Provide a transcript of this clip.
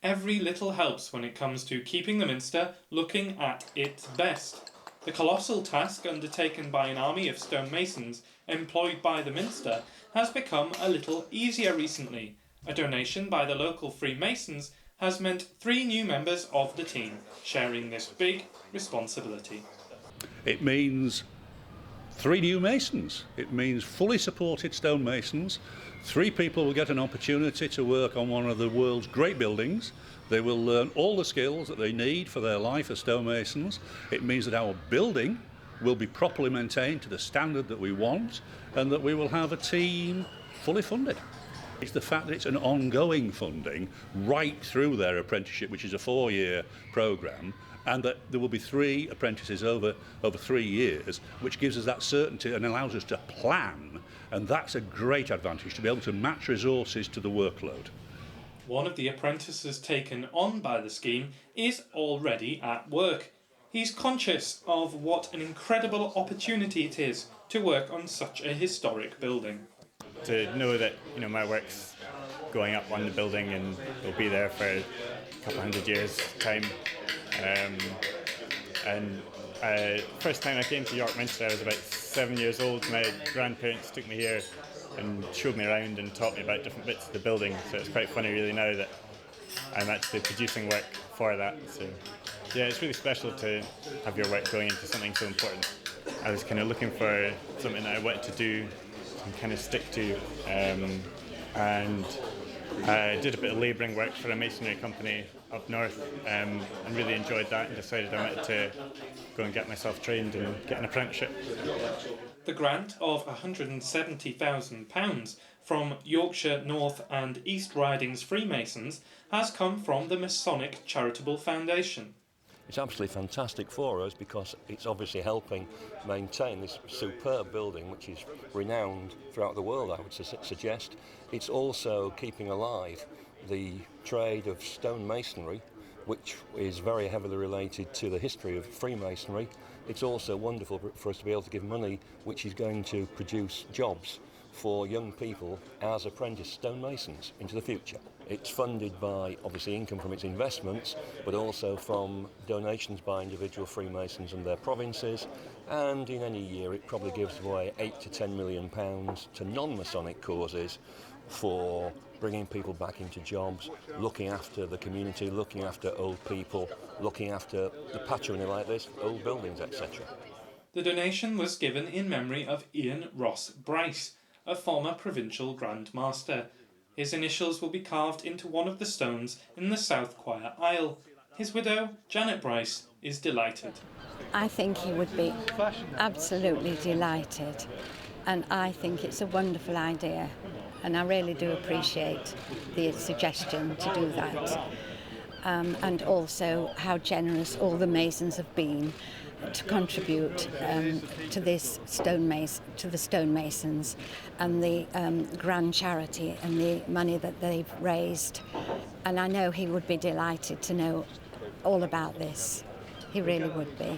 Every little helps when it comes to keeping the Minster looking at its best. The colossal task undertaken by an army of stonemasons employed by the Minster has become a little easier recently. A donation by the local Freemasons has meant 3 new members of the team sharing this big responsibility. It means 3 new masons. It means fully supported stonemasons. 3 people will get an opportunity to work on one of the world's great buildings. They will learn all the skills that they need for their life as stonemasons. It means that our building will be properly maintained to the standard that we want, and that we will have a team fully funded. It's the fact that it's an ongoing funding right through their apprenticeship, which is a 4-year programme, and that there will be 3 apprentices over 3 years, which gives us that certainty and allows us to plan, and that's a great advantage, to be able to match resources to the workload. One of the apprentices taken on by the scheme is already at work. He's conscious of what an incredible opportunity it is to work on such a historic building. To know that my work's going up on the building and it'll be there for a couple hundred years time. First time I came to York Minster, I was about 7 years old. My grandparents took me here and showed me around and taught me about different bits of the building. So it's quite funny really now that I'm actually producing work for that. So yeah, it's really special to have your work going into something so important. I was kind of looking for something that I wanted to do and kind of stick to, and I did a bit of labouring work for a masonry company up north, and really enjoyed that, and decided I wanted to go and get myself trained and get an apprenticeship. The grant of £170,000 from Yorkshire North and East Ridings Freemasons has come from the Masonic Charitable Foundation. It's absolutely fantastic for us because it's obviously helping maintain this superb building, which is renowned throughout the world, I would suggest. It's also keeping alive the trade of stonemasonry, which is very heavily related to the history of Freemasonry. It's also wonderful for us to be able to give money which is going to produce jobs for young people as apprentice stonemasons into the future. It's funded by, obviously, income from its investments, but also from donations by individual Freemasons and their provinces, and in any year it probably gives away £8 to £10 million to non-Masonic causes for bringing people back into jobs, looking after the community, looking after old people, looking after the patrimony like this, old buildings, etc. The donation was given in memory of Ian Ross Brice, a former provincial Grand Master. His initials will be carved into one of the stones in the South Quire Aisle. His widow, Janet Brice, is delighted. I think he would be absolutely delighted, and I think it's a wonderful idea, and I really do appreciate the suggestion to do that, and also how generous all the Masons have been to contribute to the stonemasons and the grand charity and the money that they've raised. And I know he would be delighted to know all about this. He really would be.